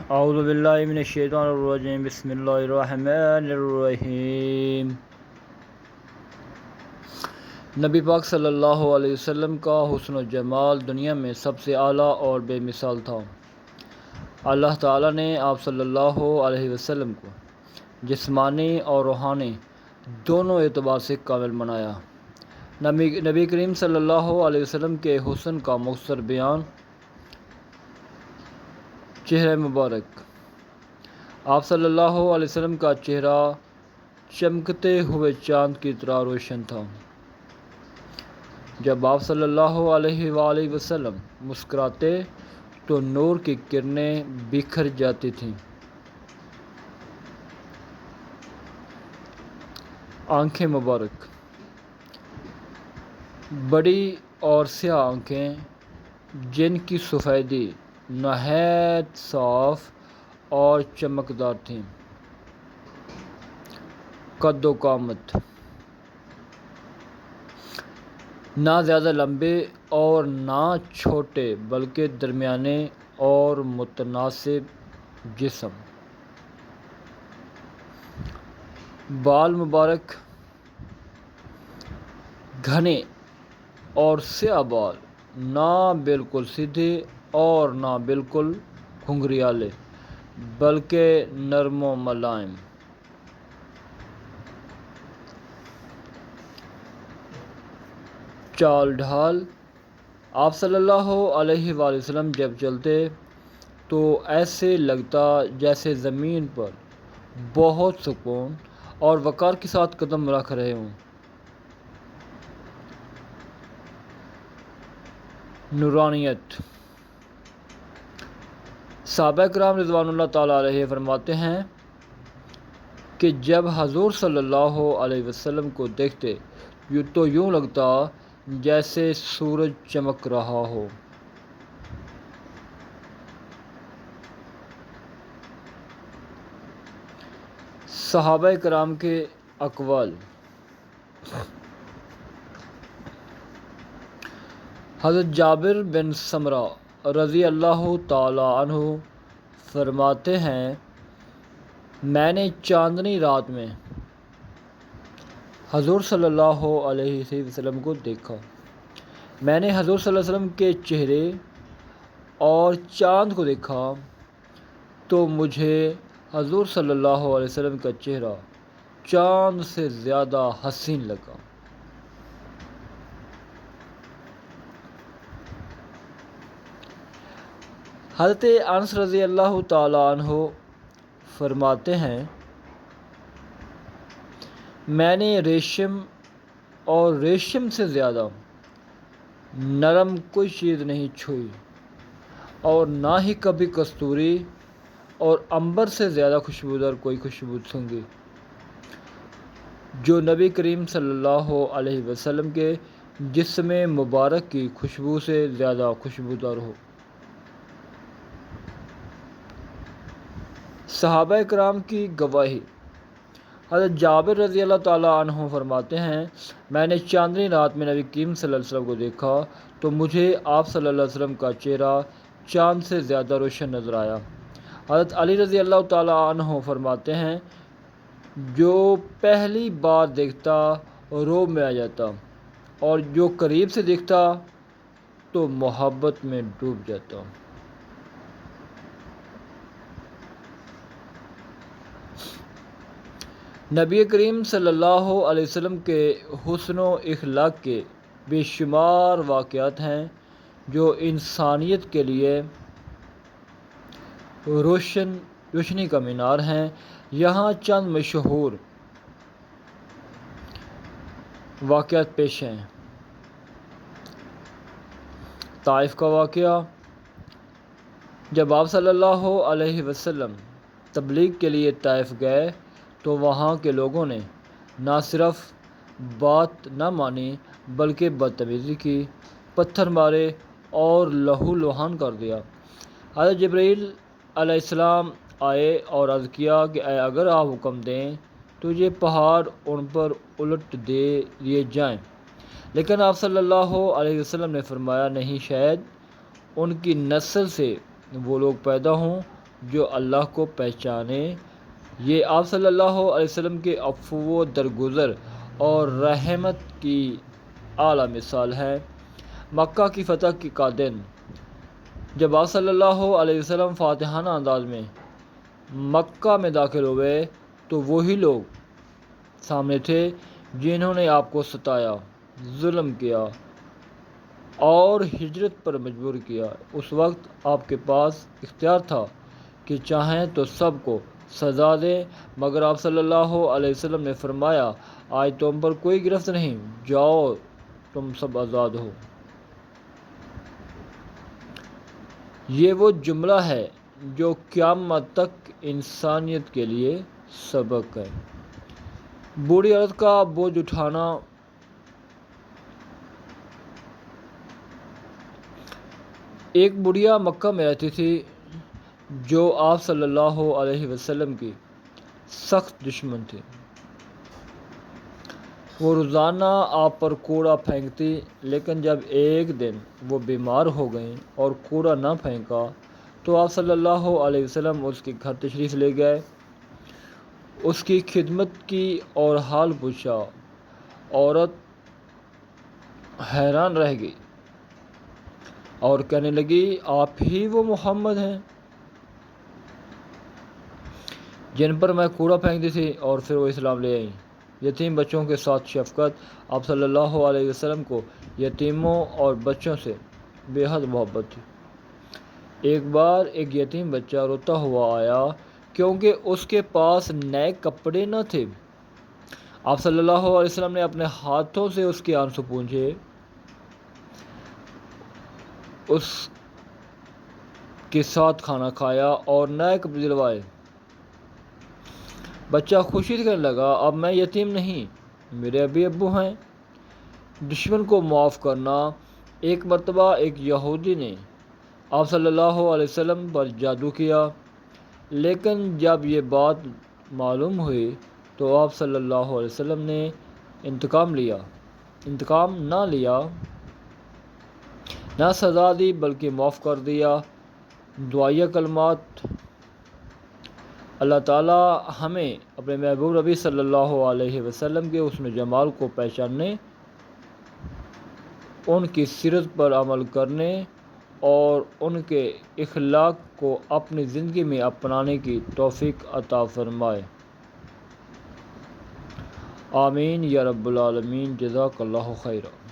اعوذ باللہ من الشیطان الرجیم، بسم اللہ الرحمن الرحیم۔ نبی پاک صلی اللہ علیہ وسلم کا حسن و جمال دنیا میں سب سے اعلیٰ اور بے مثال تھا۔ اللہ تعالیٰ نے آپ صلی اللہ علیہ وسلم کو جسمانی اور روحانی دونوں اعتبار سے کامل بنایا۔ نبی کریم صلی اللہ علیہ وسلم کے حسن کا مختصر بیان: چہرہ مبارک۔ آپ صلی اللہ علیہ وسلم کا چہرہ چمکتے ہوئے چاند کی طرح روشن تھا۔ جب آپ صلی اللہ علیہ وآلہ وسلم مسکراتے تو نور کی کرنیں بکھر جاتی تھیں۔ آنکھیں مبارک۔ بڑی اور سیاہ آنکھیں جن کی سفیدی نہایت صاف اور چمکدار تھیں۔ قد و قامت: نہ زیادہ لمبے اور نہ چھوٹے بلکہ درمیانے اور متناسب جسم۔ بال مبارک: گھنے اور سیاہ بال، نہ بالکل سیدھے اور نہ بالکل گھنگریالے بلکہ نرم و ملائم۔ چال ڈھال: آپ صلی اللہ علیہ وآلہ وسلم جب چلتے تو ایسے لگتا جیسے زمین پر بہت سکون اور وقار کے ساتھ قدم رکھ رہے ہوں۔ نورانیت: صحابہ کرام رضوان اللہ تعالیٰ علیہ فرماتے ہیں کہ جب حضور صلی اللہ علیہ وسلم کو دیکھتے تو یوں لگتا جیسے سورج چمک رہا ہو۔ صحابہ کرام کے اقوال: حضرت جابر بن سمرہ رضی اللہ تعالیٰ عنہ فرماتے ہیں، میں نے چاندنی رات میں حضور صلی اللہ علیہ وسلم کو دیکھا۔ میں نے حضور صلی اللہ علیہ وسلم کے چہرے اور چاند کو دیکھا تو مجھے حضور صلی اللہ علیہ وسلم کا چہرہ چاند سے زیادہ حسین لگا۔ حضرت انس رضی اللہ تعالیٰ عنہ فرماتے ہیں، میں نے ریشم اور ریشم سے زیادہ نرم کوئی چیز نہیں چھوئی اور نہ ہی کبھی کستوری اور عنبر سے زیادہ خوشبودار کوئی خوشبو سونگھی جو نبی کریم صلی اللہ علیہ وسلم کے جسم مبارک کی خوشبو سے زیادہ خوشبودار ہو۔ صحابہ کرام کی گواہی: حضرت جابر رضی اللہ تعالیٰ عنہ فرماتے ہیں، میں نے چاندنی رات میں نبی کریم صلی اللہ علیہ وسلم کو دیکھا تو مجھے آپ صلی اللہ علیہ وسلم کا چہرہ چاند سے زیادہ روشن نظر آیا۔ حضرت علی رضی اللہ تعالیٰ عنہ فرماتے ہیں، جو پہلی بار دیکھتا رعب میں آ جاتا اور جو قریب سے دیکھتا تو محبت میں ڈوب جاتا۔ نبی کریم صلی اللہ علیہ وسلم کے حسن و اخلاق کے بے شمار واقعات ہیں جو انسانیت کے لیے روشنی کا مینار ہیں۔ یہاں چند مشہور واقعات پیش ہیں۔ طائف کا واقعہ: جب آپ صلی اللہ علیہ وسلم تبلیغ کے لیے طائف گئے تو وہاں کے لوگوں نے نہ صرف بات نہ مانی بلکہ بدتمیزی کی، پتھر مارے اور لہو لہان کر دیا۔ حضرت جبرائیل علیہ السلام آئے اور عرض کیا کہ اگر آپ حکم دیں تو یہ پہاڑ ان پر الٹ دیے جائیں، لیکن آپ صلی اللہ علیہ وسلم نے فرمایا، نہیں، شاید ان کی نسل سے وہ لوگ پیدا ہوں جو اللہ کو پہچانے۔ یہ آپ صلی اللہ علیہ وسلم کے عفو و درگزر اور رحمت کی اعلیٰ مثال ہے۔ مکہ کی فتح کا دن، جب آپ صلی اللہ علیہ وسلم فاتحانہ انداز میں مکہ میں داخل ہوئے تو وہی لوگ سامنے تھے جنہوں نے آپ کو ستایا، ظلم کیا اور ہجرت پر مجبور کیا۔ اس وقت آپ کے پاس اختیار تھا کہ چاہیں تو سب کو سزا دیں، مگر آپ صلی اللہ علیہ وسلم نے فرمایا، آج تم پر کوئی گرفت نہیں، جاؤ تم سب آزاد ہو۔ یہ وہ جملہ ہے جو قیامت تک انسانیت کے لیے سبق ہے۔ بوڑھی عورت کا بوجھ اٹھانا۔ ایک بڑھیا مکہ میں رہتی تھی جو آپ صلی اللہ علیہ وسلم کی سخت دشمن تھی۔ وہ روزانہ آپ پر کوڑا پھینکتی، لیکن جب ایک دن وہ بیمار ہو گئیں اور کوڑا نہ پھینکا تو آپ صلی اللہ علیہ وسلم اس کے گھر تشریف لے گئے، اس کی خدمت کی اور حال پوچھا۔ عورت حیران رہ گئی اور کہنے لگی، آپ ہی وہ محمد ہیں جن پر میں کوڑا پھینکتی تھی؟ اور پھر وہ اسلام لے آئیں۔ یتیم بچوں کے ساتھ شفقت۔ آپ صلی اللہ علیہ وسلم کو یتیموں اور بچوں سے بے حد محبت تھی۔ ایک بار ایک یتیم بچہ روتا ہوا آیا کیونکہ اس کے پاس نئے کپڑے نہ تھے۔ آپ صلی اللہ علیہ وسلم نے اپنے ہاتھوں سے اس کے آنسو پونچھے، اس کے ساتھ کھانا کھایا اور نئے کپڑے دلوائے۔ بچہ خوشی سے کہنے لگا، اب میں یتیم نہیں، میرے ابی ابو ہیں۔ دشمن کو معاف کرنا۔ ایک مرتبہ ایک یہودی نے آپ صلی اللہ علیہ وسلم پر جادو کیا، لیکن جب یہ بات معلوم ہوئی تو آپ صلی اللہ علیہ وسلم نے انتقام نہ لیا، نہ سزا دی، بلکہ معاف کر دیا۔ دعائیہ کلمات۔ اللہ تعالیٰ ہمیں اپنے محبوب نبی صلی اللہ علیہ وسلم کے حسن و جمال کو پہچاننے، ان کی سیرت پر عمل کرنے اور ان کے اخلاق کو اپنی زندگی میں اپنانے کی توفیق عطا فرمائے۔ آمین یا رب العالمین۔ جزاک اللہ خیرا۔